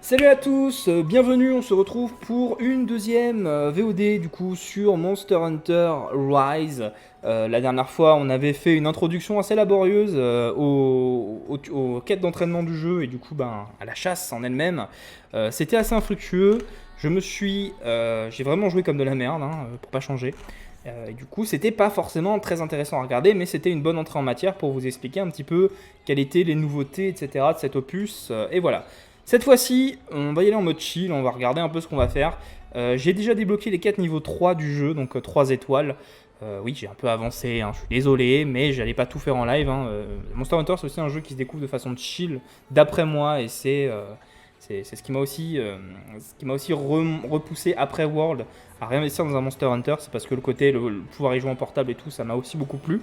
Salut à tous, bienvenue, on se retrouve pour une deuxième VOD du coup sur Monster Hunter Rise. La dernière fois on avait fait une introduction assez laborieuse aux quêtes d'entraînement du jeu et du coup à la chasse en elle-même. C'était assez infructueux, j'ai vraiment joué comme de la merde pour pas changer. Et du coup c'était pas forcément très intéressant à regarder mais c'était une bonne entrée en matière pour vous expliquer un petit peu quelles étaient les nouveautés etc. de cet opus et voilà. Cette fois-ci, on va y aller en mode chill, on va regarder un peu ce qu'on va faire. J'ai déjà débloqué les 4 niveaux 3 du jeu, donc 3 étoiles. Oui, j'ai un peu avancé, je suis désolé, mais j'allais pas tout faire en live. Monster Hunter, c'est aussi un jeu qui se découvre de façon chill, d'après moi, et c'est ce qui m'a aussi, repoussé après World à réinvestir dans un Monster Hunter. C'est parce que le pouvoir y jouer en portable et tout, ça m'a aussi beaucoup plu.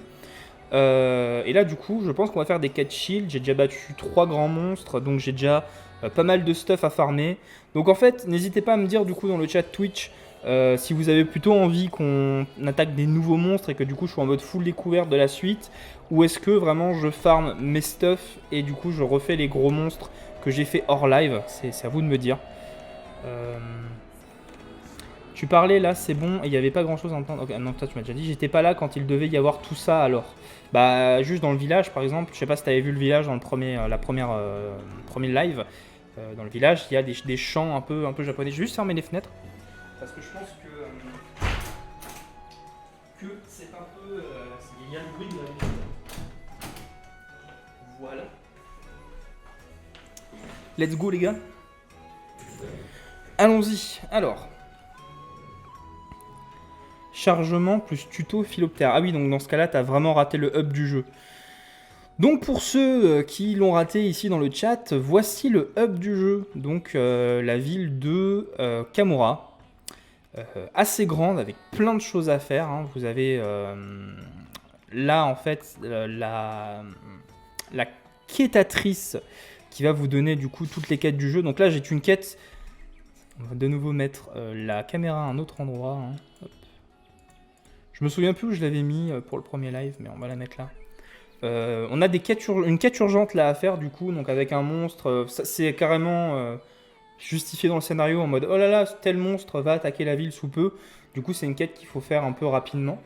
Et là, du coup, je pense qu'on va faire des quêtes shield. J'ai déjà battu 3 grands monstres, donc j'ai déjà pas mal de stuff à farmer. Donc en fait, n'hésitez pas à me dire du coup dans le chat Twitch si vous avez plutôt envie qu'on attaque des nouveaux monstres et que du coup je suis en mode full découverte de la suite, ou est-ce que vraiment je farm mes stuff et du coup je refais les gros monstres que j'ai fait hors live. C'est à vous de me dire. Euh, Tu parlais là, c'est bon, et il n'y avait pas grand chose à entendre. Ok, non, toi tu m'as déjà dit, j'étais pas là quand il devait y avoir tout ça alors. Bah, juste dans le village par exemple, je sais pas si t'avais vu le village dans le premier live. Dans le village, il y a des champs un peu japonais. Je vais juste fermer les fenêtres. Parce que je pense que c'est un peu. Il y a le bruit de la ville. Voilà. Let's go les gars. Allons-y. Alors. Chargement plus tuto philoptère. Ah oui, donc dans ce cas-là, t'as vraiment raté le hub du jeu. Donc pour ceux qui l'ont raté ici dans le chat, voici le hub du jeu. Donc la ville de Kamura. Assez grande avec plein de choses à faire. Vous avez là en fait la quêtatrice qui va vous donner du coup toutes les quêtes du jeu. Donc là j'ai une quête. On va de nouveau mettre la caméra à un autre endroit. Hop. Je me souviens plus où je l'avais mis pour le premier live, mais on va la mettre là. On a une quête urgente là à faire du coup, donc avec un monstre. C'est carrément justifié dans le scénario en mode oh là là, tel monstre va attaquer la ville sous peu. Du coup, c'est une quête qu'il faut faire un peu rapidement.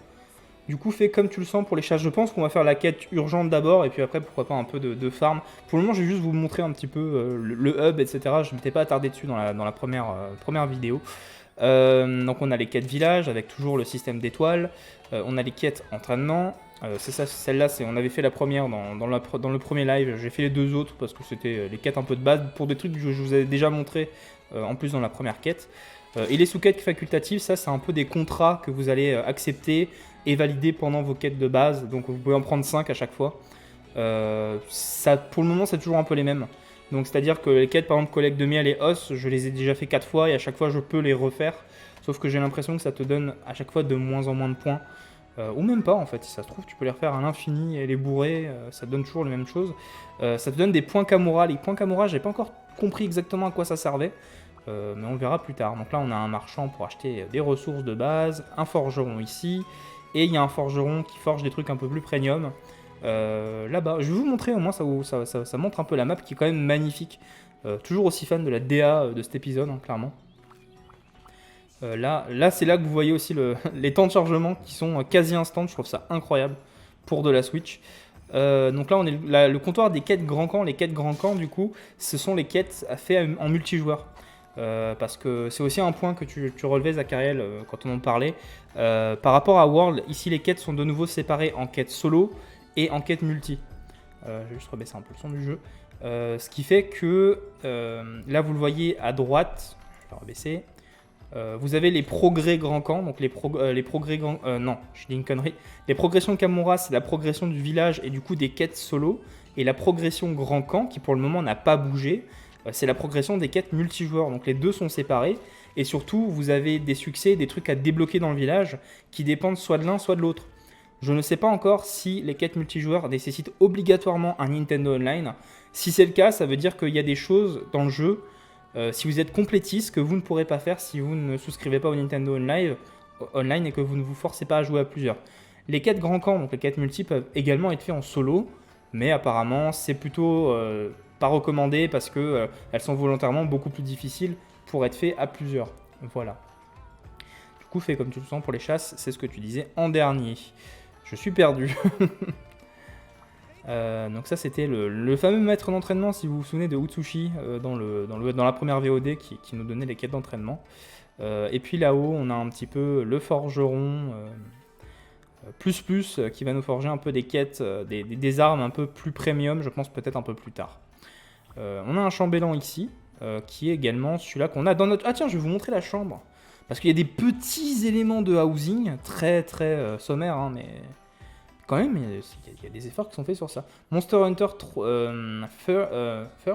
Du coup, fais comme tu le sens pour les chasses. Je pense qu'on va faire la quête urgente d'abord et puis après, pourquoi pas un peu de farm. Pour le moment, je vais juste vous montrer un petit peu le hub, etc. Je ne m'étais pas attardé dessus dans la première vidéo. Donc on a les quêtes village avec toujours le système d'étoiles. On a les quêtes entraînement. C'est ça, celle-là, on avait fait la première dans le premier live. J'ai fait les deux autres parce que c'était les quêtes un peu de base pour des trucs que je vous avais déjà montré en plus dans la première quête. Et les sous-quêtes facultatives, ça c'est un peu des contrats que vous allez accepter et valider pendant vos quêtes de base. Donc vous pouvez en prendre 5 à chaque fois. Ça, pour le moment, c'est toujours un peu les mêmes. Donc c'est-à-dire que les quêtes, par exemple, collecte de miel et os, je les ai déjà fait 4 fois et à chaque fois je peux les refaire. Sauf que j'ai l'impression que ça te donne à chaque fois de moins en moins de points. Ou même pas en fait, si ça se trouve, tu peux les refaire à l'infini et les bourrer, ça te donne toujours les mêmes choses. Ça te donne des points Kamura. Les points Kamura, j'ai pas encore compris exactement à quoi ça servait. Mais on le verra plus tard. Donc là, on a un marchand pour acheter des ressources de base, un forgeron ici, et il y a un forgeron qui forge des trucs un peu plus premium. Là-bas, je vais vous montrer, au moins ça montre un peu la map qui est quand même magnifique. Toujours aussi fan de la DA de cet épisode, clairement. Là c'est là que vous voyez aussi les temps de chargement qui sont quasi instants. Je trouve ça incroyable pour de la Switch. Donc là, on est le comptoir des quêtes grand camp. Les quêtes grand camp, du coup, ce sont les quêtes faites en multijoueur. Parce que c'est aussi un point que tu relevais, Zachariel, quand on en parlait. Par rapport à World, ici les quêtes sont de nouveau séparées en quêtes solo et en quête multi. Je vais juste rebaisser un peu le son du jeu. Ce qui fait que là, vous le voyez à droite. Je vais rebaisser. Vous avez les progrès grand camp, donc les progrès grand... non, je dis une connerie. Les progressions Kamura, c'est la progression du village et du coup des quêtes solo. Et la progression grand camp, qui pour le moment n'a pas bougé, c'est la progression des quêtes multijoueurs. Donc les deux sont séparés. Et surtout, vous avez des succès, des trucs à débloquer dans le village qui dépendent soit de l'un, soit de l'autre. Je ne sais pas encore si les quêtes multijoueurs nécessitent obligatoirement un Nintendo Online. Si c'est le cas, ça veut dire qu'il y a des choses dans le jeu, si vous êtes complétiste, que vous ne pourrez pas faire si vous ne souscrivez pas au Nintendo Online et que vous ne vous forcez pas à jouer à plusieurs. Les quêtes grand camp, donc les quêtes multi, peuvent également être faits en solo, mais apparemment c'est plutôt pas recommandées parce que elles sont volontairement beaucoup plus difficiles pour être faites à plusieurs. Voilà. Du coup, fais comme tu le sens pour les chasses, c'est ce que tu disais en dernier. Je suis perdu. Donc ça c'était le fameux maître d'entraînement, si vous vous souvenez de Utsushi dans la première VOD qui nous donnait les quêtes d'entraînement. Et puis là-haut on a un petit peu le forgeron qui va nous forger un peu des quêtes, des armes un peu plus premium, je pense peut-être un peu plus tard. On a un chambellan ici qui est également celui-là qu'on a dans notre... Ah tiens, je vais vous montrer la chambre. Parce qu'il y a des petits éléments de housing, très très sommaires, hein, mais... Quand même, il y a des efforts qui sont faits sur ça. Monster Hunter Third,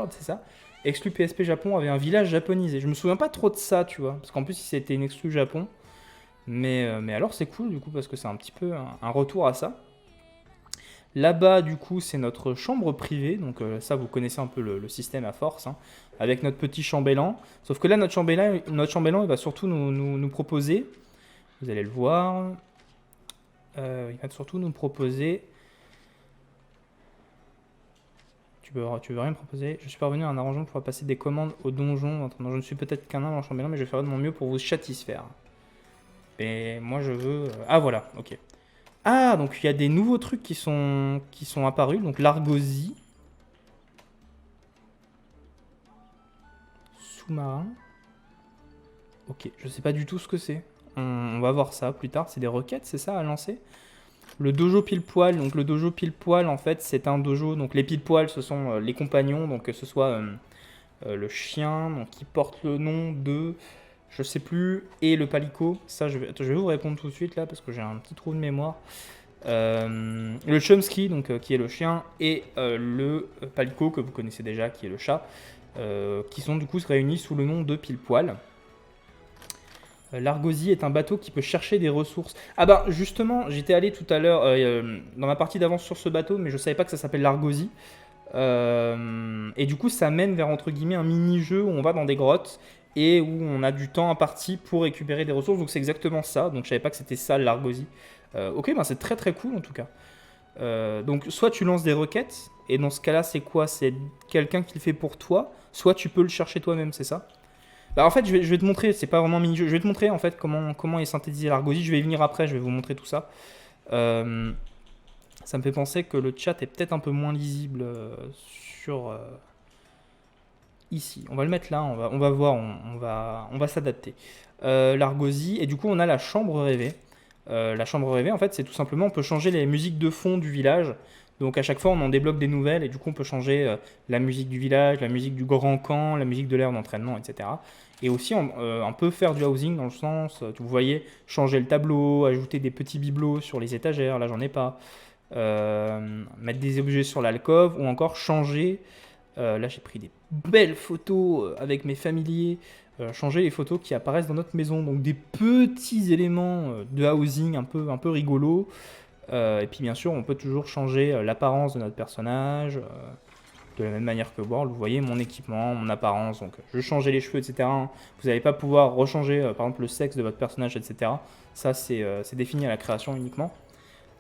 c'est ça. Exclu PSP Japon avait un village japonisé. Je me souviens pas trop de ça, tu vois. Parce qu'en plus, c'était une exclu Japon. Mais alors, c'est cool, du coup, parce que c'est un petit peu un retour à ça. Là-bas, du coup, c'est notre chambre privée. Donc ça, vous connaissez un peu le système à force. Hein, avec notre petit chambellan. Sauf que là, notre chambellan il va surtout nous proposer... Vous allez le voir... il va surtout nous proposer... Tu veux rien me proposer? Je suis parvenu à un arrangement pour passer des commandes au donjon. Je ne suis peut-être qu'un nain en chambellan, mais je ferai de mon mieux pour vous satisfaire. Et moi je veux... Ah voilà, ok. Ah, donc il y a des nouveaux trucs qui sont apparus. Donc l'argosie. Sous-marin. Ok, je sais pas du tout ce que c'est. On va voir ça plus tard. C'est des requêtes, c'est ça, à lancer? Le dojo pile-poil, donc le dojo pile-poil en fait c'est un dojo, donc les pile-poil ce sont les compagnons, donc que ce soit le chien donc, qui porte le nom de, je sais plus, et le palico, ça je vais vous répondre tout de suite là parce que j'ai un petit trou de mémoire. Le chumsky donc qui est le chien et le palico que vous connaissez déjà qui est le chat, qui sont du coup réunis sous le nom de pile-poil. L'argosie est un bateau qui peut chercher des ressources. Ah bah justement, j'étais allé tout à l'heure dans ma partie d'avance sur ce bateau, mais je savais pas que ça s'appelle l'argosie. Et du coup, ça mène vers entre guillemets un mini-jeu où on va dans des grottes et où on a du temps imparti pour récupérer des ressources. Donc c'est exactement ça. Donc je savais pas que c'était ça l'argosie. Ok, bah c'est très très cool en tout cas. Donc soit tu lances des requêtes et dans ce cas-là, c'est quoi? C'est quelqu'un qui le fait pour toi. Soit tu peux le chercher toi-même, c'est ça? Bah en fait, je vais te montrer, c'est pas vraiment un mini-jeu, je vais te montrer en fait comment est synthétisé l'argosie, je vais y venir après, je vais vous montrer tout ça. Ça me fait penser que le chat est peut-être un peu moins lisible sur... ici, on va le mettre là, on va voir, on va s'adapter. L'argosie, et du coup on a la chambre rêvée. La chambre rêvée, en fait, c'est tout simplement, on peut changer les musiques de fond du village. Donc à chaque fois, on en débloque des nouvelles et du coup, on peut changer la musique du village, la musique du grand camp, la musique de l'aire d'entraînement, etc. Et aussi, on peut faire du housing dans le sens, vous voyez, changer le tableau, ajouter des petits bibelots sur les étagères, là j'en ai pas, mettre des objets sur l'alcôve ou encore changer, là j'ai pris des belles photos avec mes familiers, changer les photos qui apparaissent dans notre maison, donc des petits éléments de housing un peu rigolo. Et puis bien sûr, on peut toujours changer l'apparence de notre personnage, de la même manière que World. Vous voyez mon équipement, mon apparence, donc je vais changer les cheveux, etc. Vous n'allez pas pouvoir rechanger par exemple le sexe de votre personnage, etc. Ça c'est défini à la création uniquement.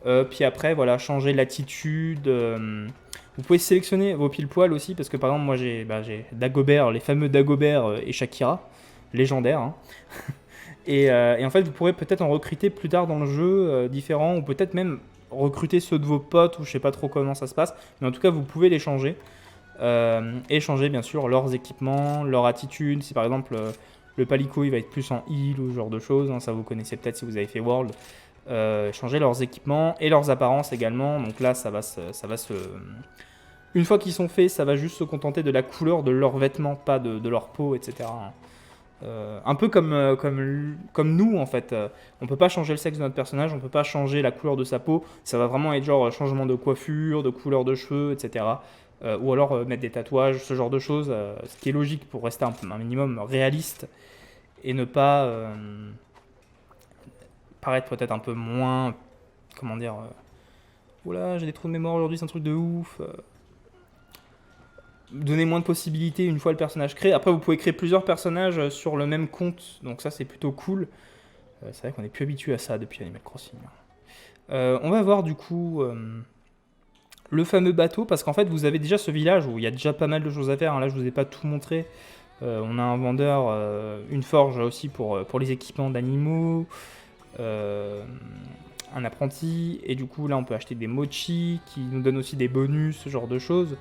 Puis après, voilà, changer l'attitude. Vous pouvez sélectionner vos pile-poil aussi, parce que par exemple, moi j'ai Dagobert, les fameux Dagobert et Shakira, légendaires. Hein. Et en fait, vous pourrez peut-être en recruter plus tard dans le jeu différents, ou peut-être même recruter ceux de vos potes, ou je sais pas trop comment ça se passe. Mais en tout cas, vous pouvez les changer. Et changer bien sûr leurs équipements, leur attitude. Si par exemple le palico il va être plus en heal ou ce genre de choses, hein, ça vous connaissez peut-être si vous avez fait World. Changer leurs équipements et leurs apparences également. Donc là, ça va se... Une fois qu'ils sont faits, ça va juste se contenter de la couleur de leurs vêtements, pas de leur peau, etc. Un peu comme nous en fait. On peut pas changer le sexe de notre personnage, on peut pas changer la couleur de sa peau. Ça va vraiment être genre changement de coiffure, de couleur de cheveux, etc. Ou alors mettre des tatouages, ce genre de choses. Ce qui est logique pour rester un minimum réaliste et ne pas paraître peut-être un peu moins... Comment dire oula, j'ai des trous de mémoire aujourd'hui, c'est un truc de ouf. Donner moins de possibilités une fois le personnage créé. Après, vous pouvez créer plusieurs personnages sur le même compte, donc ça c'est plutôt cool. C'est vrai qu'on est plus habitué à ça depuis Animal Crossing. On va voir du coup le fameux bateau, parce qu'en fait, vous avez déjà ce village où il y a déjà pas mal de choses à faire. Hein. Là, je vous ai pas tout montré. On a un vendeur, une forge aussi pour les équipements d'animaux, un apprenti, et du coup, là, on peut acheter des mochi qui nous donnent aussi des bonus, ce genre de choses.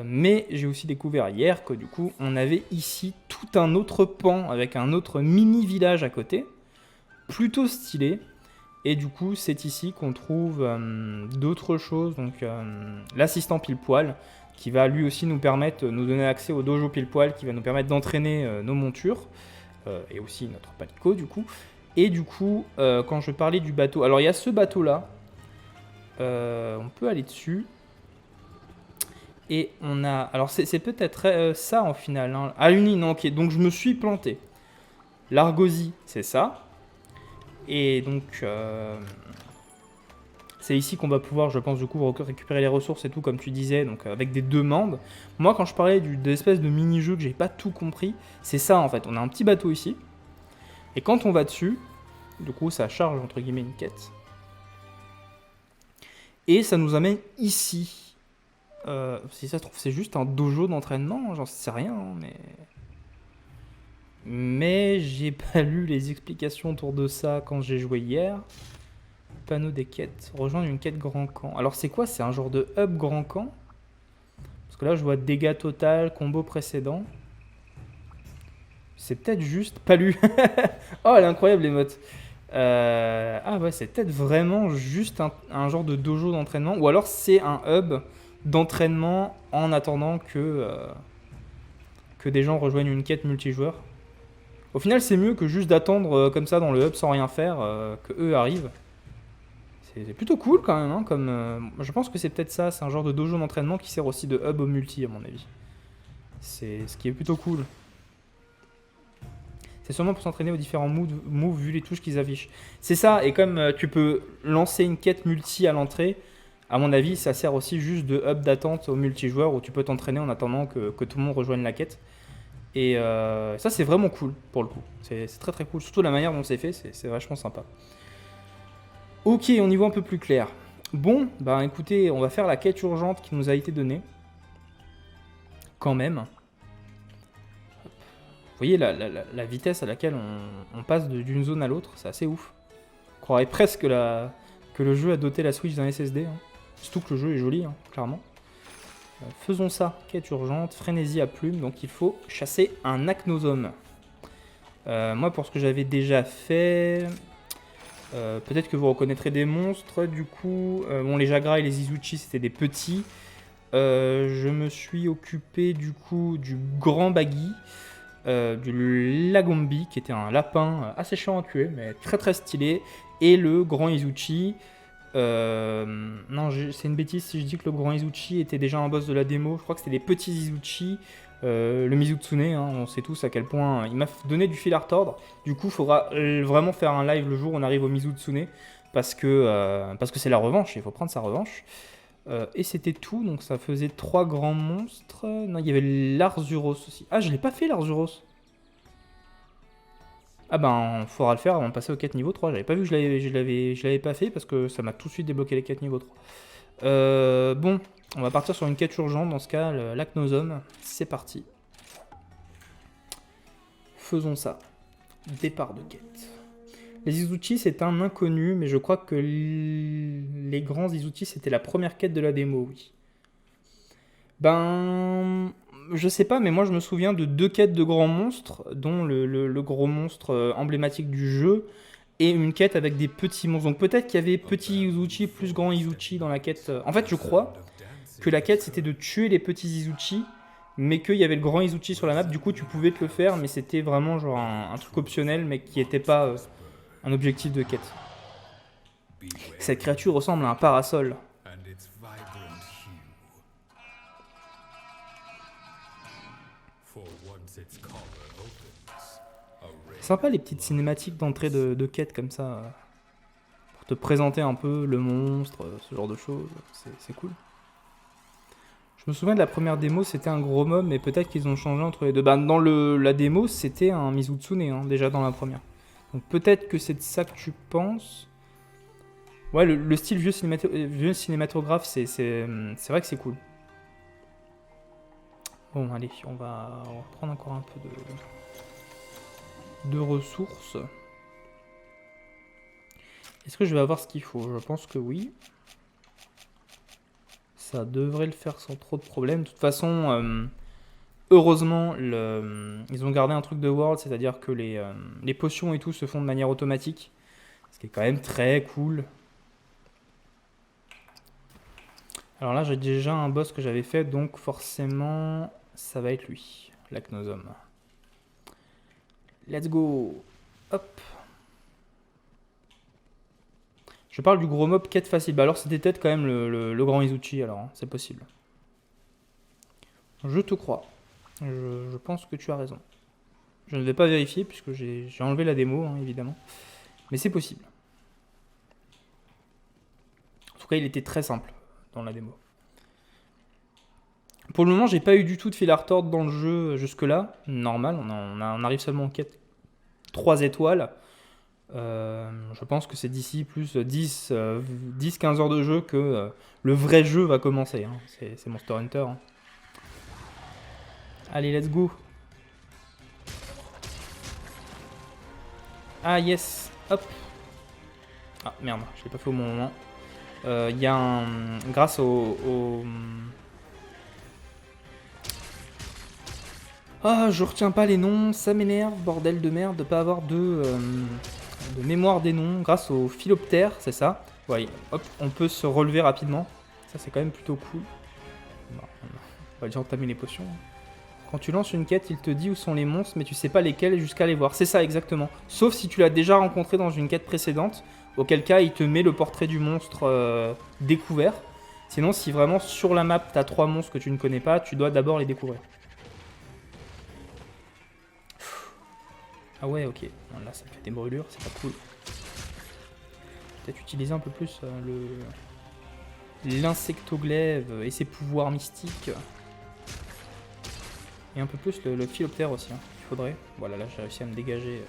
Mais j'ai aussi découvert hier que du coup, on avait ici tout un autre pan avec un autre mini-village à côté, plutôt stylé. Et du coup, c'est ici qu'on trouve d'autres choses. Donc, l'assistant pile-poil, qui va lui aussi nous permettre, nous donner accès au dojo pile-poil, qui va nous permettre d'entraîner nos montures, et aussi notre palico du coup. Et du coup, quand je parlais du bateau, alors il y a ce bateau-là, on peut aller dessus. Et on a, alors c'est peut-être ça en final, hein. Ah, uni, non, ok, donc je me suis planté. L'argosie, c'est ça. Et donc, c'est ici qu'on va pouvoir, je pense, du coup, récupérer les ressources et tout, comme tu disais, donc avec des demandes. Moi, quand je parlais de l'espèce de mini-jeu que j'ai pas tout compris, c'est ça en fait. On a un petit bateau ici. Et quand on va dessus, du coup, ça charge, entre guillemets, une quête. Et ça nous amène ici. Si ça se trouve, c'est juste un dojo d'entraînement, j'en sais rien, hein, mais j'ai pas lu les explications autour de ça quand j'ai joué hier. Panneau des quêtes, rejoindre une quête grand camp. Alors c'est quoi? C'est un genre de hub grand camp? Parce que là je vois dégâts total, combo précédent. C'est peut-être juste... Pas lu. Oh, elle est incroyable l'émote. Ah ouais, c'est peut-être vraiment juste un genre de dojo d'entraînement. Ou alors c'est un hub d'entraînement en attendant que des gens rejoignent une quête multijoueur. Au final, c'est mieux que juste d'attendre comme ça dans le hub sans rien faire, que eux arrivent. C'est plutôt cool quand même, hein, comme, je pense que c'est peut-être ça, c'est un genre de dojo d'entraînement qui sert aussi de hub au multi à mon avis. C'est ce qui est plutôt cool. C'est sûrement pour s'entraîner aux différents moves vu les touches qu'ils affichent. C'est ça, et comme tu peux lancer une quête multi à l'entrée, à mon avis, ça sert aussi juste de hub d'attente au multijoueur où tu peux t'entraîner en attendant que tout le monde rejoigne la quête. Et ça, c'est vraiment cool pour le coup. C'est très très cool. Surtout la manière dont c'est fait, c'est vachement sympa. Ok, on y voit un peu plus clair. Bon, bah écoutez, on va faire la quête urgente qui nous a été donnée. Quand même. Vous voyez la vitesse à laquelle on passe d'une zone à l'autre, c'est assez ouf. On croirait presque que le jeu a doté la Switch d'un SSD. Hein. Surtout que le jeu est joli, hein, clairement. Faisons ça, quête urgente, frénésie à plume, donc il faut chasser un acnosome. Moi, pour ce que j'avais déjà fait, peut-être que vous reconnaîtrez des monstres, du coup, bon, les Jagras et les Izuchi, c'était des petits. Je me suis occupé, du coup, du grand Baggy, du Lagombi, qui était un lapin assez chiant à tuer, mais très très stylé, et le grand Izuchi. Non, c'est une bêtise si je dis que le grand Izuchi était déjà un boss de la démo. Je crois que c'était les petits Izuchi, le Mizutsune, hein, on sait tous à quel point il m'a donné du fil à retordre. Du coup, il faudra vraiment faire un live le jour où on arrive au Mizutsune, parce que c'est la revanche, il faut prendre sa revanche. Et c'était tout, donc ça faisait 3 grands monstres. Non, il y avait l'Arzuros aussi. Ah, je l'ai pas fait l'Arzuros. Ah ben, faudra le faire avant de passer aux quêtes niveau 3. J'avais pas vu que je l'avais pas fait parce que ça m'a tout de suite débloqué les quêtes niveau 3. Bon, on va partir sur une quête urgente, dans ce cas, l'acnosome. C'est parti. Faisons ça. Départ de quête. Les Izuchi, c'est un inconnu, mais je crois que les grands Izuchi, c'était la première quête de la démo, oui. Ben... Je sais pas, mais moi je me souviens de 2 quêtes de grands monstres, dont le gros monstre emblématique du jeu, et une quête avec des petits monstres. Donc peut-être qu'il y avait petit Izuchi plus grand Izuchi dans la quête. En fait, je crois que la quête c'était de tuer les petits Izuchi, mais qu'il y avait le grand Izuchi sur la map. Du coup, tu pouvais te le faire, mais c'était vraiment genre un truc optionnel, mais qui n'était pas un objectif de quête. Cette créature ressemble à un parasol. Sympa les petites cinématiques d'entrée de quête comme ça, pour te présenter un peu le monstre, ce genre de choses, c'est cool. Je me souviens de la première démo, c'était un gros mob, mais peut-être qu'ils ont changé entre les deux. Bah, dans la démo, c'était un Mizutsune, hein, déjà dans la première. Donc peut-être que c'est de ça que tu penses. Ouais, le style vieux cinématographe, c'est vrai que c'est cool. Bon, allez, on va prendre encore un peu de ressources. Est-ce que je vais avoir ce qu'il faut? Je pense que oui. Ça devrait le faire sans trop de problèmes. De toute façon, heureusement, ils ont gardé un truc de World, c'est-à-dire que les potions et tout se font de manière automatique. Ce qui est quand même très cool. Alors là, j'ai déjà un boss que j'avais fait, donc forcément, ça va être lui, l'Acnosome. Let's go. Hop. Je parle du gros mob quête facile. Bah alors c'était peut-être quand même le grand Izuchi alors, hein, c'est possible. Je te crois. Je pense que tu as raison. Je ne vais pas vérifier puisque j'ai enlevé la démo, hein, évidemment. Mais c'est possible. En tout cas, il était très simple dans la démo. Pour le moment, j'ai pas eu du tout de fil à retordre dans le jeu jusque-là. Normal, on arrive seulement en quête 3 étoiles. Je pense que c'est d'ici plus 10-15 heures de jeu que le vrai jeu va commencer. Hein. C'est Monster Hunter. Hein. Allez, let's go. Ah, yes. Hop. Ah, merde, je l'ai pas fait au bon moment. Il y a un... Grâce au... Ah, je retiens pas les noms, ça m'énerve, bordel de merde, de pas avoir de mémoire des noms. Grâce au philoptère, c'est ça. Ouais, hop, on peut se relever rapidement. Ça, c'est quand même plutôt cool. Bon, on va déjà entamer les potions. Quand tu lances une quête, il te dit où sont les monstres, mais tu sais pas lesquels jusqu'à les voir. C'est ça, exactement. Sauf si tu l'as déjà rencontré dans une quête précédente, auquel cas, il te met le portrait du monstre découvert. Sinon, si vraiment sur la map, tu as 3 monstres que tu ne connais pas, tu dois d'abord les découvrir. Ah ouais, ok. Là, ça fait des brûlures, c'est pas cool. Peut-être utiliser un peu plus l'insectoglaive et ses pouvoirs mystiques. Et un peu plus le philoptère aussi, hein, il faudrait. Voilà, là j'ai réussi à me dégager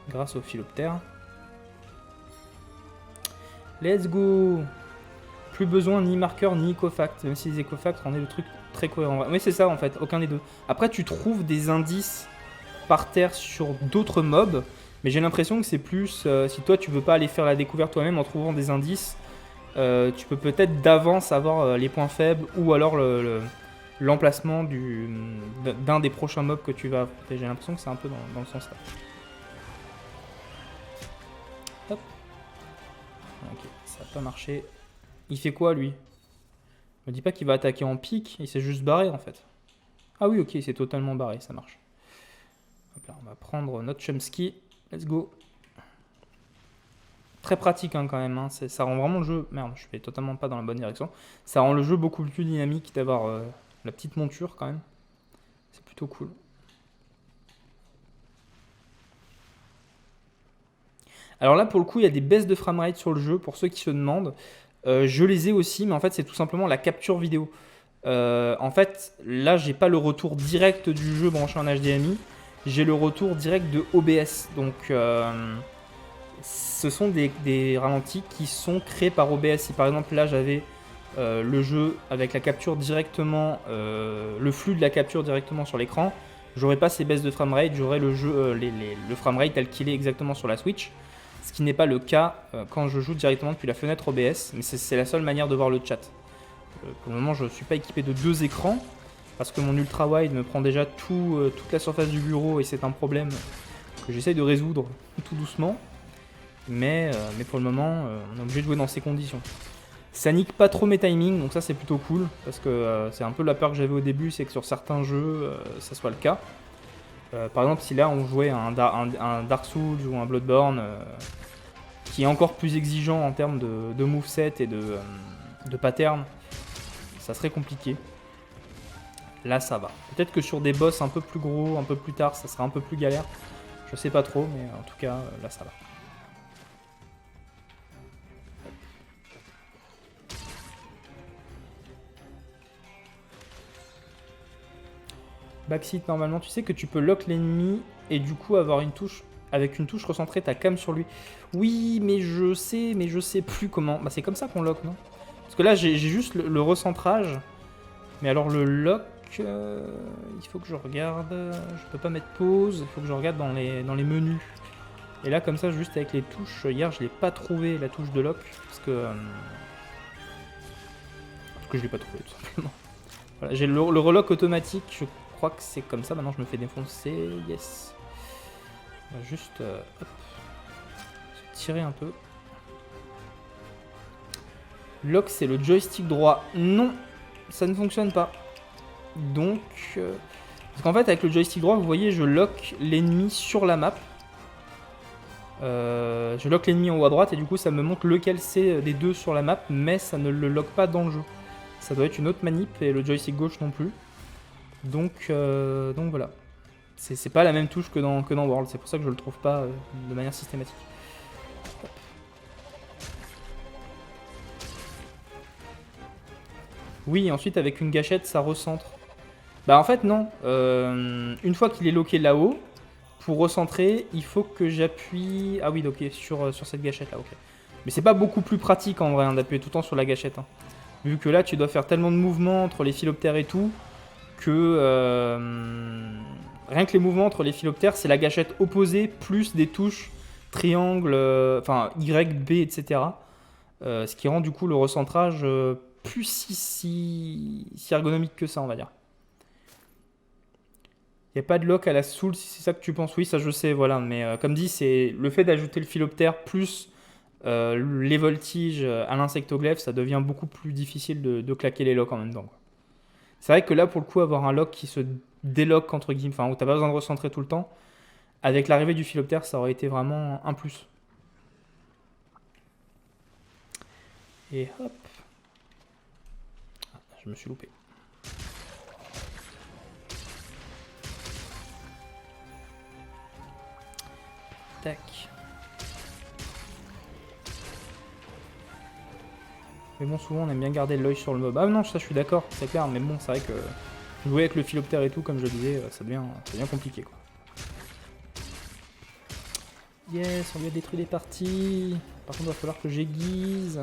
grâce au philoptère. Let's go. Plus besoin ni marqueur ni ecofact, même si les ecofacts rendaient le truc très cohérent. Oui, c'est ça en fait, aucun des deux. Après, tu trouves des indices par terre sur d'autres mobs, mais j'ai l'impression que c'est plus, si toi tu veux pas aller faire la découverte toi-même en trouvant des indices, tu peux peut-être d'avance avoir les points faibles ou alors l'emplacement d'un des prochains mobs que tu vas affronter. J'ai l'impression que c'est un peu dans le sens là. Hop. Ok, ça n'a pas marché. Il fait quoi lui? Me dis pas qu'il va attaquer en pique, il s'est juste barré en fait. Ah oui, ok, il s'est totalement barré, ça marche. Hop là, on va prendre notre Chomsky. Let's go. Très pratique hein, quand même, hein. Ça rend vraiment le jeu... Merde, je vais totalement pas dans la bonne direction. Ça rend le jeu beaucoup plus dynamique d'avoir la petite monture quand même. C'est plutôt cool. Alors là, pour le coup, il y a des baisses de framerate sur le jeu, pour ceux qui se demandent. Je les ai aussi, mais en fait, c'est tout simplement la capture vidéo. En fait, là, j'ai pas le retour direct du jeu branché en HDMI. J'ai le retour direct de OBS. Donc, ce sont des ralentis qui sont créés par OBS. Si par exemple, là, j'avais le jeu avec la capture directement, le flux de la capture directement sur l'écran, j'aurais pas ces baisses de framerate, j'aurais le jeu, le framerate tel qu'il est exactement sur la Switch. Ce qui n'est pas le cas quand je joue directement depuis la fenêtre OBS, mais c'est la seule manière de voir le chat. Pour le moment, je ne suis pas équipé de 2 écrans, parce que mon ultra wide me prend déjà toute la surface du bureau et c'est un problème que j'essaye de résoudre tout doucement. Mais pour le moment, on est obligé de jouer dans ces conditions. Ça nique pas trop mes timings, donc ça c'est plutôt cool, parce que c'est un peu la peur que j'avais au début, c'est que sur certains jeux, ça soit le cas. Par exemple, si là on jouait un Dark Souls ou un Bloodborne qui est encore plus exigeant en termes de moveset et de pattern, ça serait compliqué. Là ça va. Peut-être que sur des boss un peu plus gros, un peu plus tard, ça sera un peu plus galère. Je sais pas trop, mais en tout cas, là ça va. Backseat, normalement, tu sais que tu peux lock l'ennemi et du coup avoir une touche avec une touche recentrée ta cam sur lui. Oui, mais je sais peux plus comment. Bah c'est comme ça qu'on lock, non? Parce que là j'ai juste le recentrage. Mais alors le lock, il faut que je regarde. Je peux pas mettre pause, il faut que je regarde dans les menus. Et là comme ça, juste avec les touches, hier je l'ai pas trouvé la touche de lock. Parce que je l'ai pas trouvé tout simplement. Voilà, j'ai le relock automatique, je crois que c'est comme ça. Maintenant je me fais défoncer, yes. On va juste hop, se tirer un peu. Lock c'est le joystick droit. Non, ça ne fonctionne pas. Donc, parce qu'en fait avec le joystick droit, vous voyez, je lock l'ennemi sur la map. Je lock l'ennemi en haut à droite et du coup ça me montre lequel c'est des deux sur la map, mais ça ne le lock pas dans le jeu. Ça doit être une autre manip et le joystick gauche non plus. Donc voilà. C'est pas la même touche que dans World, c'est pour ça que je le trouve pas de manière systématique. Hop. Oui, ensuite avec une gâchette ça recentre. Bah en fait non. Une fois qu'il est locké là-haut, pour recentrer, il faut que j'appuie... Ah oui, ok, sur cette gâchette là, ok. Mais c'est pas beaucoup plus pratique en vrai hein, d'appuyer tout le temps sur la gâchette. Hein. Vu que là tu dois faire tellement de mouvements entre les philoptères et tout, que rien que les mouvements entre les philoptères, c'est la gâchette opposée plus des touches triangle, enfin Y, B, etc. Ce qui rend du coup le recentrage plus si ergonomique que ça, on va dire. Il n'y a pas de lock à la Soul si c'est ça que tu penses. Oui, ça je sais, voilà. Mais comme dit, c'est le fait d'ajouter le philoptère plus les voltiges à l'insectoglaive, ça devient beaucoup plus difficile de claquer les locks en même temps. C'est vrai que là, pour le coup, avoir un lock qui se délock, entre guillemets, enfin, où tu n'as pas besoin de recentrer tout le temps, avec l'arrivée du philoptère, ça aurait été vraiment un plus. Et hop. Ah, je me suis loupé. Tac. Mais bon, souvent on aime bien garder l'œil sur le mob. Ah non, ça je suis d'accord, c'est clair, mais bon, c'est vrai que jouer avec le philoptère et tout, comme je le disais, ça devient compliqué quoi. Yes, on lui a détruit les parties. Par contre, il va falloir que j'aiguise.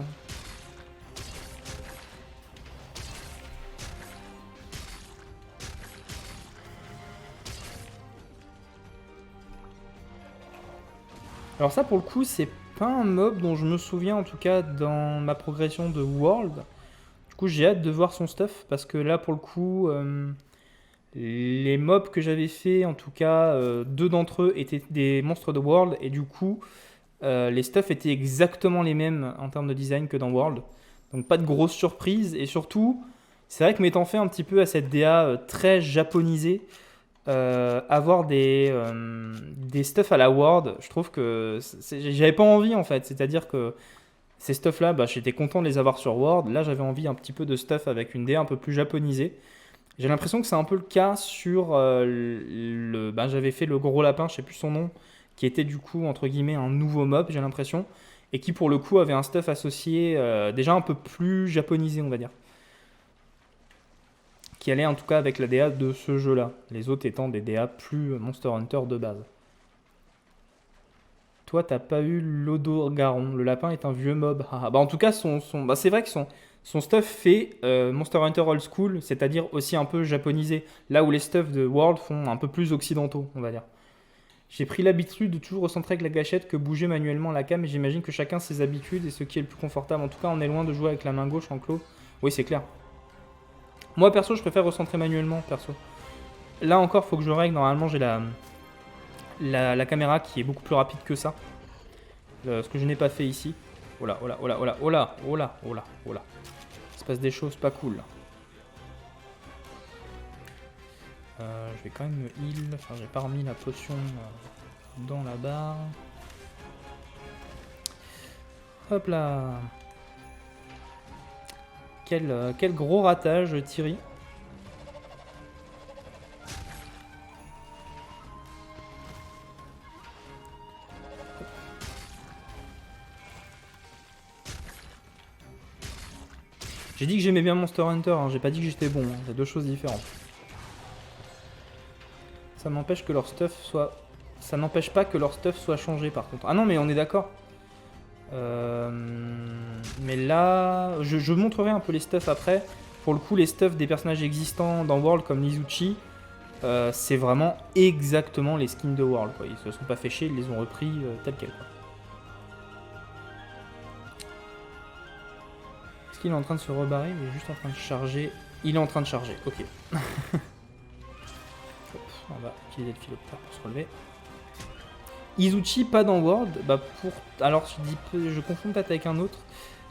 Alors ça, pour le coup, c'est pas un mob dont je me souviens, en tout cas, dans ma progression de World. Du coup, j'ai hâte de voir son stuff, parce que là, pour le coup, les mobs que j'avais fait, en tout cas, deux d'entre eux étaient des monstres de World, et du coup, les stuffs étaient exactement les mêmes en termes de design que dans World. Donc pas de grosses surprises, et surtout, c'est vrai que m'étant fait un petit peu à cette DA très japonisée, avoir des stuffs à la World, je trouve que j'avais pas envie en fait. C'est-à-dire que ces stuffs là, bah, j'étais content de les avoir sur World. Là, j'avais envie un petit peu de stuff avec une DA un peu plus japonisée. J'ai l'impression que c'est un peu le cas sur bah, j'avais fait le gros lapin, je sais plus son nom, qui était du coup entre guillemets un nouveau mob, j'ai l'impression, et qui pour le coup avait un stuff associé déjà un peu plus japonisé, on va dire. Qui allait en tout cas avec la DA de ce jeu-là. Les autres étant des DA plus Monster Hunter de base. Toi, t'as pas eu l'Odogaron. Le lapin est un vieux mob. Bah, en tout cas, bah, c'est vrai que son stuff fait Monster Hunter Old School, c'est-à-dire aussi un peu japonisé. Là où les stuffs de World font un peu plus occidentaux, on va dire. J'ai pris l'habitude de toujours recentrer avec la gâchette que bouger manuellement la cam, et j'imagine que chacun ses habitudes et ce qui est le plus confortable. En tout cas, on est loin de jouer avec la main gauche en clos. Oui, c'est clair. Moi, perso, je préfère recentrer manuellement, perso. Là encore, faut que je règle. Normalement, j'ai la caméra qui est beaucoup plus rapide que ça. Ce que je n'ai pas fait ici. Oh là, oh là, oh là, oh là, oh là, oh là, oh là, oh là. Il se passe des choses pas cool. Je vais quand même me heal. Enfin, j'ai pas remis la potion dans la barre. Hop là. Quel gros ratage, Thierry. J'ai dit que j'aimais bien Monster Hunter, hein. J'ai pas dit que j'étais bon, hein. C'est deux choses différentes. Ça m'empêche que leur stuff soit ça n'empêche pas que leur stuff soit changé par contre. Ah non, mais on est d'accord. Mais là, je montrerai un peu les stuffs après. Pour le coup, les stuffs des personnages existants dans World comme Lizuchi, c'est vraiment exactement les skins de World, quoi. Ils se sont pas fait chier, ils les ont repris tel quel, quoi. Est-ce qu'il est en train de se rebarrer? Il est juste en train de charger. Il est en train de charger, ok. Hop, on va utiliser le philoptère pour se relever. Izuchi, pas dans World. Bah pour... Alors je confonds peut-être avec un autre.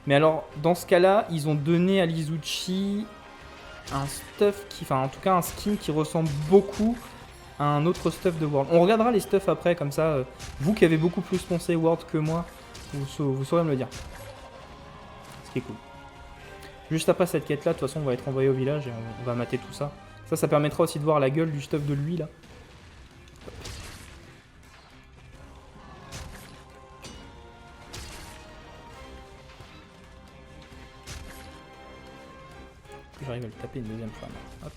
Mais alors, dans ce cas-là, ils ont donné à l'Izuchi un stuff qui... Enfin, en tout cas, un skin qui ressemble beaucoup à un autre stuff de World. On regardera les stuffs après, comme ça, vous qui avez beaucoup plus poncé World que moi, vous saurez me le dire. Ce qui est cool. Juste après cette quête-là, de toute façon, on va être envoyé au village et on va mater tout ça. Ça permettra aussi de voir la gueule du stuff de lui, là. J'arrive à le taper une deuxième fois. Hop.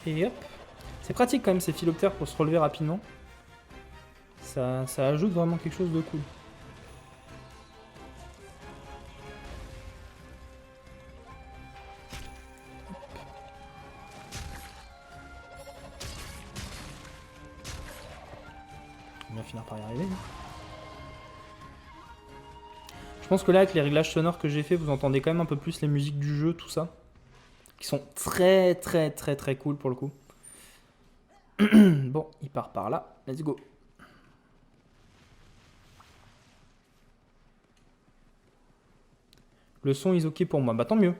Et hop. C'est pratique quand même ces philoptères pour se relever rapidement. Ça ajoute vraiment quelque chose de cool. On va finir par y arriver. Je pense que là, avec les réglages sonores que j'ai fait, vous entendez quand même un peu plus les musiques du jeu, tout ça. Qui sont très cool pour le coup. Bon, il part par là. Let's go. Le son est ok pour moi. Bah tant mieux.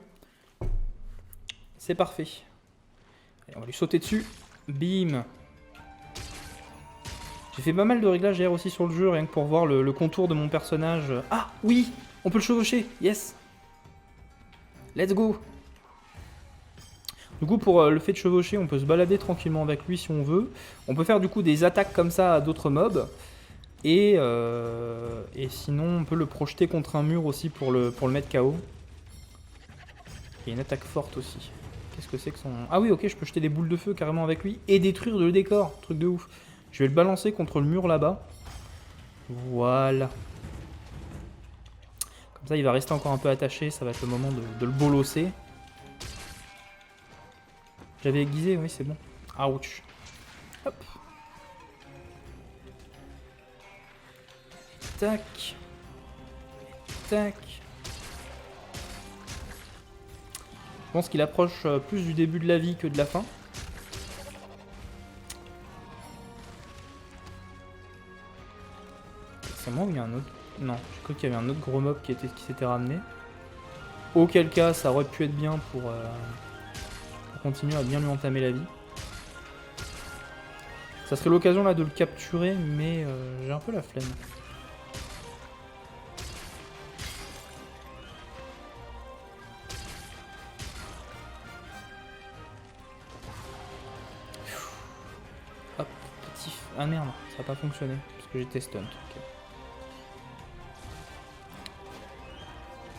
C'est parfait. Allez, on va lui sauter dessus. Bim. J'ai fait pas mal de réglages hier aussi sur le jeu, rien que pour voir le contour de mon personnage. Ah oui, on peut le chevaucher. Yes. Let's go. Du coup, pour le fait de chevaucher, on peut se balader tranquillement avec lui si on veut. On peut faire du coup des attaques comme ça à d'autres mobs. Et sinon, on peut le projeter contre un mur aussi pour le mettre KO. Il y a une attaque forte aussi. Qu'est-ce que c'est que son... Ah oui, ok, je peux jeter des boules de feu carrément avec lui. Et détruire le décor, truc de ouf. Je vais le balancer contre le mur là-bas. Voilà. Comme ça, il va rester encore un peu attaché. Ça va être le moment de le bolosser. J'avais aiguisé, oui, c'est bon. Ouch. Hop. Tac. Tac. Je pense qu'il approche plus du début de la vie que de la fin. C'est moi ou il y a un autre? Non, j'ai cru qu'il y avait un autre gros mob qui s'était ramené. Auquel cas, ça aurait pu être bien pour continuer à bien lui entamer la vie. Ça serait l'occasion là de le capturer, mais j'ai un peu la flemme. Hop, petit... Ah merde, ça n'a pas fonctionné, parce que j'étais stunt. Okay.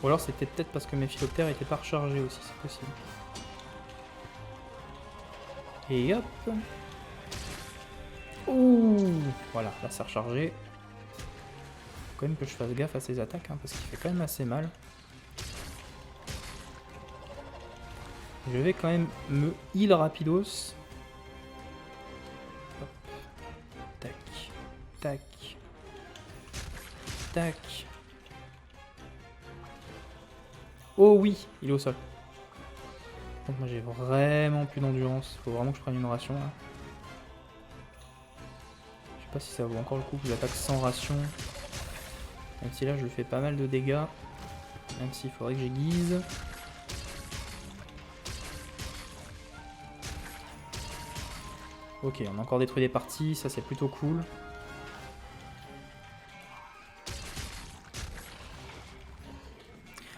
Ou alors c'était peut-être parce que mes philoptères étaient pas rechargés aussi, c'est possible. Et hop. Ouh. Voilà, là c'est rechargé. Faut quand même que je fasse gaffe à ces attaques, hein, parce qu'il fait quand même assez mal. Je vais quand même me heal rapidos. Hop. Tac. Tac. Tac. Oh oui, il est au sol. Donc moi j'ai vraiment plus d'endurance. Faut vraiment que je prenne une ration là. Je sais pas si ça vaut encore le coup que j'attaque sans ration. Même si là je lui fais pas mal de dégâts. Même s'il faudrait que j'aiguise. Ok, on a encore détruit des parties, ça c'est plutôt cool.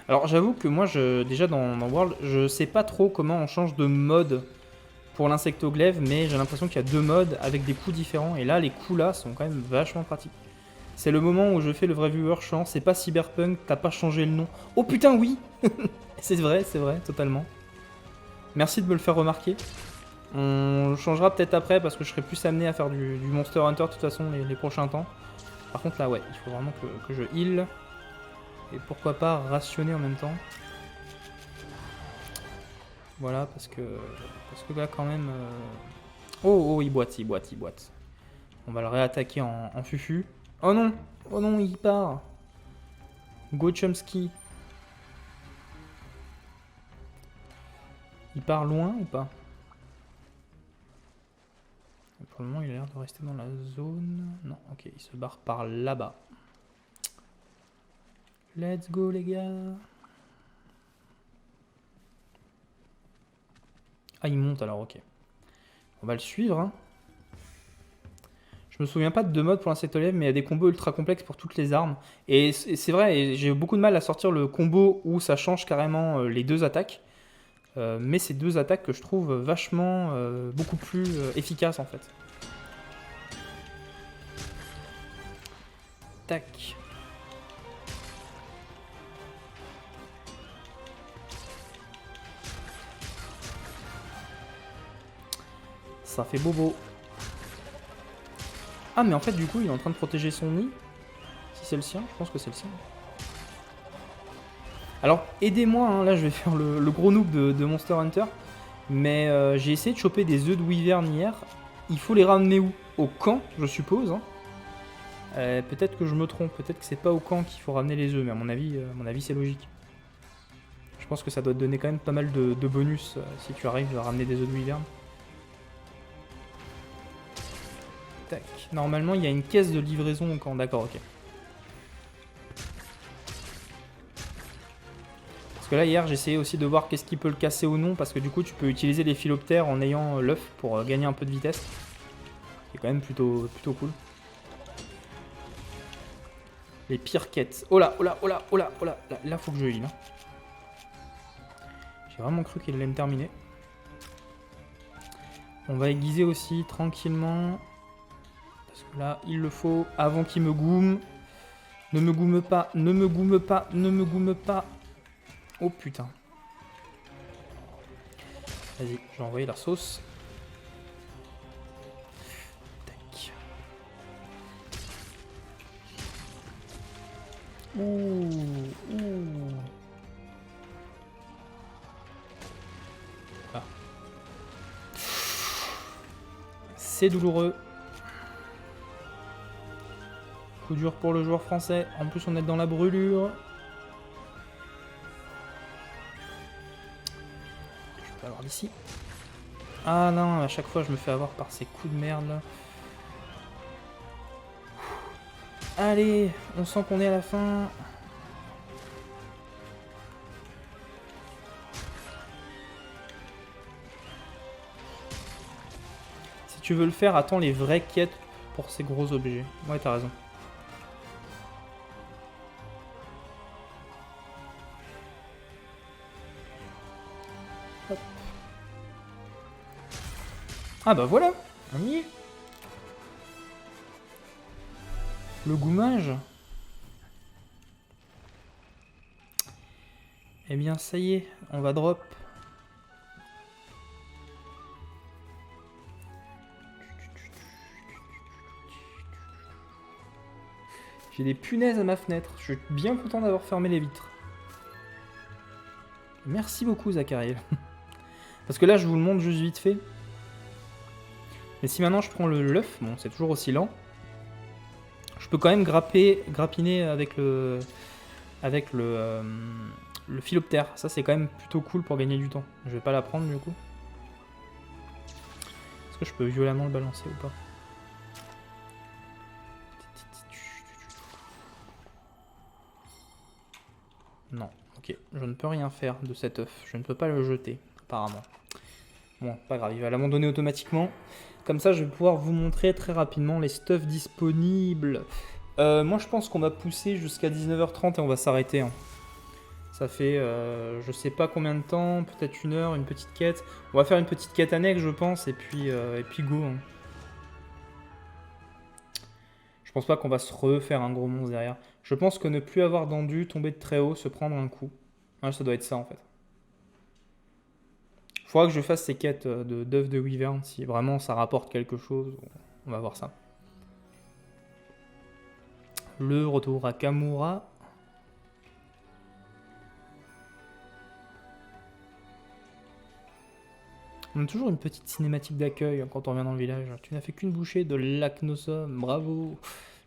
Alors j'avoue que moi, déjà dans World, je sais pas trop comment on change de mode pour l'insectoglaive, mais j'ai l'impression qu'il y a deux modes avec des coups différents, et là les coups là sont quand même vachement pratiques. C'est le moment où je fais le vrai viewer chant, c'est pas Cyberpunk, t'as pas changé le nom. Oh putain oui. C'est vrai, totalement. Merci de me le faire remarquer. On changera peut-être après parce que je serai plus amené à faire du Monster Hunter de toute façon les prochains temps. Par contre là ouais, il faut vraiment que je heal. Et pourquoi pas rationner en même temps. Voilà, parce que là quand même... Oh, il boite. On va le réattaquer en fufu. Oh non, il part. Go Chomsky. Il part loin ou pas? Pour le moment, il a l'air de rester dans la zone. Non, ok, il se barre par là-bas. Let's go, les gars. Ah, il monte alors, ok. On va le suivre. Hein. Je me souviens pas de deux modes pour l'insectolève, mais il y a des combos ultra complexes pour toutes les armes. Et c'est vrai, j'ai beaucoup de mal à sortir le combo où ça change carrément les deux attaques. Mais c'est deux attaques que je trouve vachement, beaucoup plus efficaces en fait. Tac. Ça fait bobo. Ah mais en fait du coup il est en train de protéger son nid. Si c'est le sien, je pense que c'est le sien. Alors aidez-moi, hein, là je vais faire le gros noob de Monster Hunter. Mais j'ai essayé de choper des œufs de wyvern hier. Il faut les ramener où? Au camp, je suppose. Hein. Peut-être que je me trompe, peut-être que c'est pas au camp qu'il faut ramener les œufs, mais à mon avis c'est logique. Je pense que ça doit te donner quand même pas mal de bonus si tu arrives à ramener des œufs de wyvern. Tac. Normalement, il y a une caisse de livraison au camp. D'accord, ok. Parce que là, hier, j'ai essayé aussi de voir qu'est-ce qui peut le casser ou non, parce que du coup, tu peux utiliser les philoptères en ayant l'œuf pour gagner un peu de vitesse. C'est quand même plutôt cool. Les pires quêtes. Oh là. Là, faut que je heal. Hein. J'ai vraiment cru qu'il allait me terminer. On va aiguiser aussi tranquillement. Parce que là, il le faut avant qu'il me goume. Ne me goume pas. Oh putain. Vas-y, je vais envoyer la sauce. Tac. Ouh. Ah. C'est douloureux. Coup dur pour le joueur français. En plus, on est dans la brûlure. Je peux avoir d'ici. Ah non, à chaque fois, je me fais avoir par ces coups de merde là. Allez, on sent qu'on est à la fin. Si tu veux le faire, attends les vraies quêtes pour ces gros objets. Ouais, t'as raison. Hop. Ah bah voilà, on y est. Le goumage. Eh bien, ça y est, on va drop. J'ai des punaises à ma fenêtre. Je suis bien content d'avoir fermé les vitres. Merci beaucoup, Zachariel. Parce que là, je vous le montre juste vite fait. Mais si maintenant je prends l'œuf, bon, c'est toujours aussi lent. Je peux quand même grappiner avec le philoptère. Ça, c'est quand même plutôt cool pour gagner du temps. Je vais pas la prendre du coup. Est-ce que je peux violemment le balancer ou pas? Non, ok. Je ne peux rien faire de cet œuf. Je ne peux pas le jeter, apparemment. Bon, pas grave, il va l'abandonner automatiquement. Comme ça, je vais pouvoir vous montrer très rapidement les stuffs disponibles. Moi, je pense qu'on va pousser jusqu'à 19h30 et on va s'arrêter. Hein. Ça fait, je sais pas combien de temps, peut-être une heure, une petite quête. On va faire une petite quête annexe, je pense, et puis go. Hein. Je pense pas qu'on va se refaire un gros monstre derrière. Je pense que ne plus avoir d'endu, tomber de très haut, se prendre un coup. Ouais, ça doit être ça, en fait. Faudra que je fasse ces quêtes d'œufs de Wyvern, si vraiment ça rapporte quelque chose. On va voir ça. Le retour à Kamura. On a toujours une petite cinématique d'accueil quand on revient dans le village. Tu n'as fait qu'une bouchée de Lacnosum, bravo.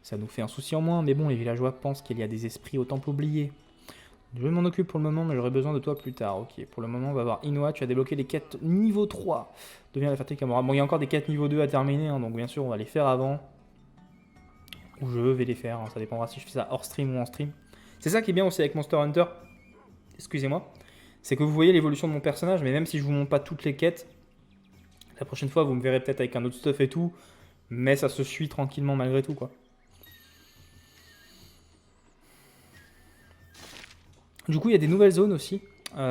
Ça nous fait un souci en moins, mais bon, les villageois pensent qu'il y a des esprits au temple oublié. Je m'en occupe pour le moment, mais j'aurai besoin de toi plus tard. Ok, pour le moment, on va voir Inoa. Tu as débloqué les quêtes niveau 3. Deviens la fatigue Kamura. Bon, il y a encore des quêtes niveau 2 à terminer, hein, donc bien sûr, on va les faire avant. Ou je vais les faire, hein, ça dépendra si je fais ça hors stream ou en stream. C'est ça qui est bien aussi avec Monster Hunter. Excusez-moi. C'est que vous voyez l'évolution de mon personnage, mais même si je vous montre pas toutes les quêtes, la prochaine fois, vous me verrez peut-être avec un autre stuff et tout, mais ça se suit tranquillement malgré tout, quoi. Du coup, il y a des nouvelles zones aussi. Donc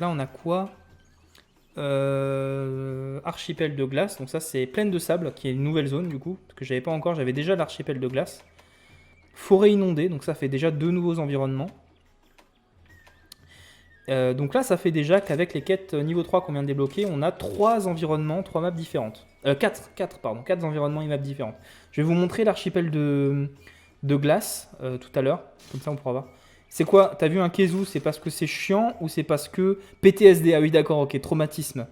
là, on a quoi? Archipel de glace. Donc ça, c'est Plaine de sable, qui est une nouvelle zone, du coup, parce que j'avais pas encore. J'avais déjà l'archipel de glace. Forêt inondée, donc ça fait déjà 2 nouveaux environnements. Donc là, ça fait déjà qu'avec les quêtes niveau 3 qu'on vient de débloquer, on a 3 environnements, 3 maps différentes. 4 environnements et maps différentes. Je vais vous montrer l'archipel de glace tout à l'heure, comme ça on pourra voir. C'est quoi? T'as vu un Kezu? C'est parce que c'est chiant ou c'est parce que PTSD? Ah oui, d'accord, ok, traumatisme.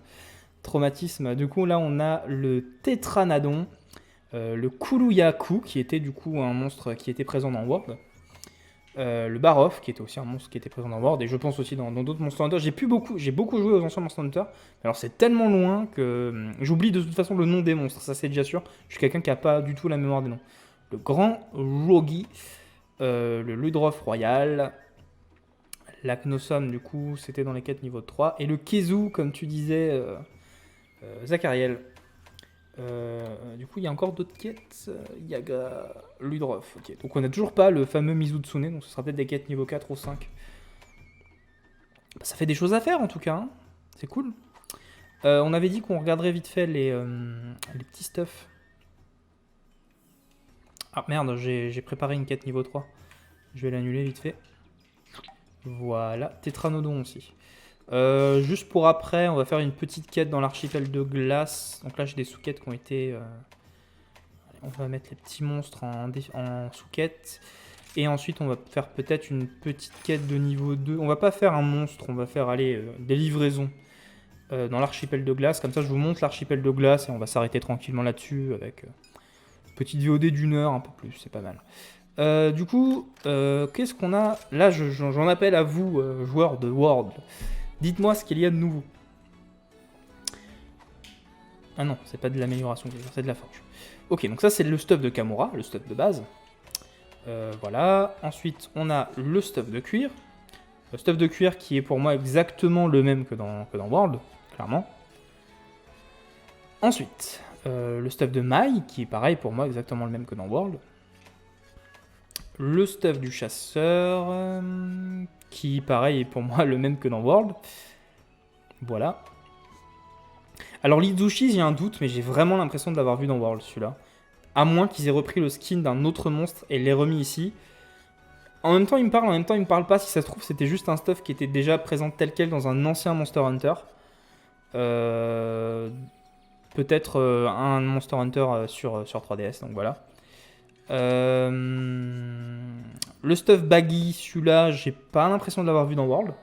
Traumatisme. Du coup, là, on a le Tétranodon, le Kuluyaku, qui était du coup un monstre qui était présent dans World. Le Barof, qui était aussi un monstre qui était présent dans World, et je pense aussi dans d'autres Monster Hunter. J'ai beaucoup joué aux anciens Monster Hunter. Alors c'est tellement loin que j'oublie de toute façon le nom des monstres, ça c'est déjà sûr. Je suis quelqu'un qui n'a pas du tout la mémoire des noms. Le Grand Rogi, le Ludroth Royal, l'Acnosum, du coup, c'était dans les quêtes niveau 3, et le Kezu, comme tu disais, Zachariel. Du coup, il y a encore d'autres quêtes. Yaga, Ludroth. Ok. Donc, on n'a toujours pas le fameux Mizutsune. Donc, ce sera peut-être des quêtes niveau 4 ou 5. Bah, ça fait des choses à faire en tout cas. Hein. C'est cool. On avait dit qu'on regarderait vite fait les petits stuff. Ah merde, j'ai préparé une quête niveau 3. Je vais l'annuler vite fait. Voilà. Tétranodon aussi. Juste pour après, on va faire une petite quête dans l'archipel de glace. Donc là, j'ai des sous-quêtes qui ont été... on va mettre les petits monstres en sous-quête. Et ensuite, on va faire peut-être une petite quête de niveau 2. On va pas faire un monstre, on va faire des livraisons dans l'archipel de glace. Comme ça, je vous montre l'archipel de glace et on va s'arrêter tranquillement là-dessus avec une petite VOD d'1 heure, un peu plus, c'est pas mal. Du coup, qu'est-ce qu'on a? Là, j'en appelle à vous, joueurs de World. Dites-moi ce qu'il y a de nouveau. Ah non, c'est pas de l'amélioration, c'est de la forge. Ok, donc ça c'est le stuff de Kamura, le stuff de base. Voilà. Ensuite, on a le stuff de cuir. Le stuff de cuir qui est pour moi exactement le même que dans World, clairement. Ensuite, le stuff de maille qui est pareil pour moi exactement le même que dans World. Le stuff du chasseur qui pareil est pour moi le même que dans World. Voilà. Alors l'Izushi, j'ai un doute, mais j'ai vraiment l'impression de l'avoir vu dans World celui-là. À moins qu'ils aient repris le skin d'un autre monstre et l'aient remis ici. En même temps, il me parle, en même temps, il me parle pas. Si ça se trouve, c'était juste un stuff qui était déjà présent tel quel dans un ancien Monster Hunter. Peut-être un Monster Hunter sur 3DS, donc voilà. Le stuff baggy, celui-là, j'ai pas l'impression de l'avoir vu dans World.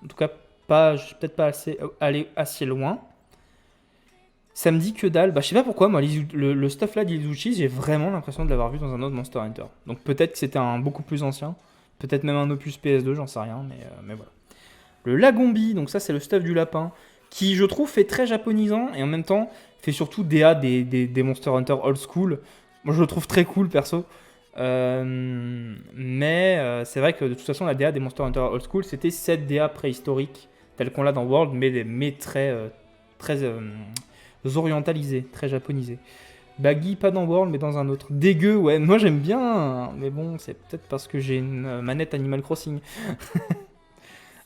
En tout cas, peut-être pas aller assez loin. Ça me dit que dalle. Bah, je sais pas pourquoi, moi, le stuff là d'Izuchi, j'ai vraiment l'impression de l'avoir vu dans un autre Monster Hunter. Donc peut-être que c'était un beaucoup plus ancien. Peut-être même un opus PS2, j'en sais rien, mais voilà. Le Lagombi, donc ça c'est le stuff du lapin, qui je trouve fait très japonisant et en même temps fait surtout DA des Monster Hunter old school. Moi je le trouve très cool perso. Mais c'est vrai que de toute façon la DA des Monster Hunter old school c'était cette DA préhistorique telle qu'on l'a dans World, mais très orientalisé, très japonisé. Baggy, pas dans World, mais dans un autre. Dégueu, ouais, moi j'aime bien, mais bon, c'est peut-être parce que j'ai une manette Animal Crossing.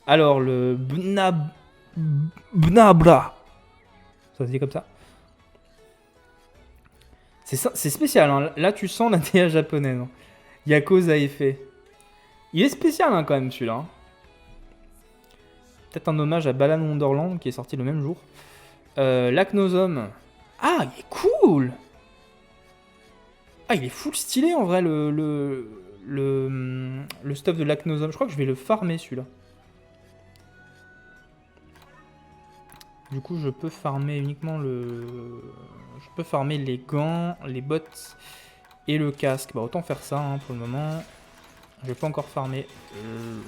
Alors, le Bnabra. Ça se dit comme ça. C'est spécial, hein. Là tu sens la DA japonaise. Hein. Yakuza effet. Il est spécial hein, quand même celui-là. Hein. Peut-être un hommage à Balan Wonderland qui est sorti le même jour. L'Acnosome. Ah, il est cool! Ah, il est full stylé en vrai, le stuff de l'Acnosome. Je crois que je vais le farmer celui-là. Du coup, je peux farmer uniquement le... Je peux farmer les gants, les bottes et le casque. Bah, autant faire ça hein, pour le moment. Je vais pas encore farmer.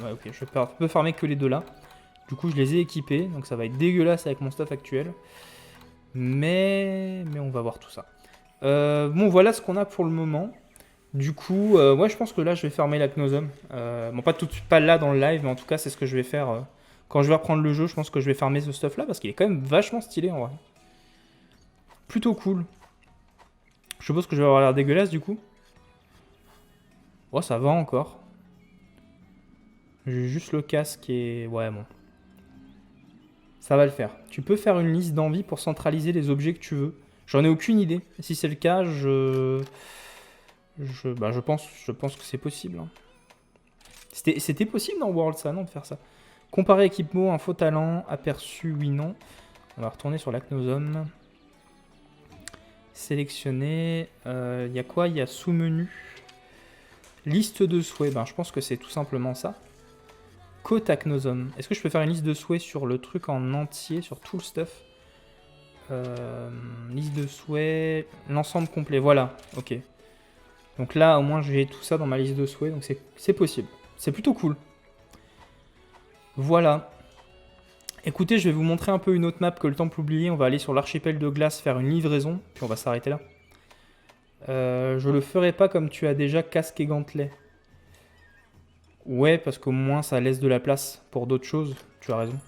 Ouais, ok, je peux farmer que les deux là. Du coup, je les ai équipés, donc ça va être dégueulasse avec mon stuff actuel. Mais on va voir tout ça. Bon, voilà ce qu'on a pour le moment. Du coup, ouais, je pense que là, je vais farmer l'Acnosome. Bon, pas là dans le live, mais en tout cas, c'est ce que je vais faire. Quand je vais reprendre le jeu, je pense que je vais farmer ce stuff là, parce qu'il est quand même vachement stylé en vrai. Plutôt cool. Je suppose que je vais avoir l'air dégueulasse du coup. Oh, ça va encore. J'ai juste le casque et... Ouais, bon. Ça va le faire. Tu peux faire une liste d'envie pour centraliser les objets que tu veux. J'en ai aucune idée. Si c'est le cas, je pense que c'est possible. Hein. C'était possible dans World ça, non, de faire ça. Comparer équipement, info talent, aperçu, oui, non. On va retourner sur l'Acnosome. Sélectionner. Il y a quoi? Il y a sous-menu. Liste de souhaits. Ben, je pense que c'est tout simplement ça. Côte Acnosome. Est-ce que je peux faire une liste de souhaits sur le truc en entier, sur tout le stuff? Liste de souhaits. L'ensemble complet. Voilà. Ok. Donc là, au moins, j'ai tout ça dans ma liste de souhaits. Donc c'est possible. C'est plutôt cool. Voilà. Écoutez, je vais vous montrer un peu une autre map que le temple oublié. On va aller sur l'archipel de glace faire une livraison. Puis on va s'arrêter là. Je le ferai pas comme tu as déjà casque et gantelet. Ouais, parce qu'au moins ça laisse de la place pour d'autres choses. Tu as raison.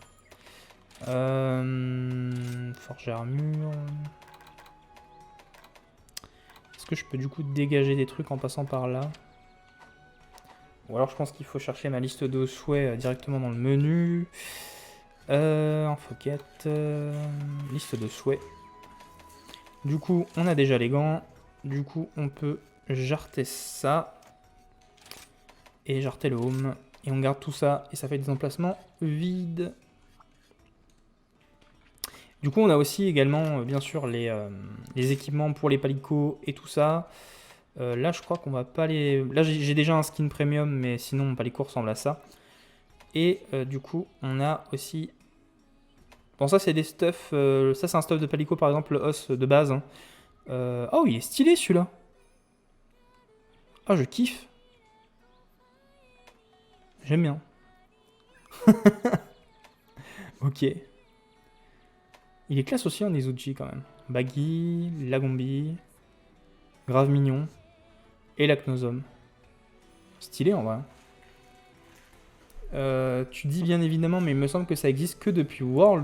Forge armure. Est-ce que je peux du coup dégager des trucs en passant par là? Ou alors je pense qu'il faut chercher ma liste de souhaits directement dans le menu. Info quête. Liste de souhaits. Du coup, on a déjà les gants. Du coup, on peut jarter ça. Et jarter le home. Et on garde tout ça. Et ça fait des emplacements vides. Du coup, on a aussi également, bien sûr, les équipements pour les palicots et tout ça. Là, je crois qu'on va pas les... Là, j'ai déjà un skin premium, mais sinon, mon palico ressemble à ça. Et du coup, on a aussi... Bon, ça, c'est des stuffs... ça, c'est un stuff de palico, par exemple, le os de base. Hein. Oh, il est stylé, celui-là. Ah, je kiffe. J'aime bien. Ok. Il est classe aussi en Izuchi, quand même. Baggy, Lagombi... Grave mignon. Et l'Acnosome. Stylé, en vrai. Tu dis bien évidemment, mais il me semble que ça existe que depuis World.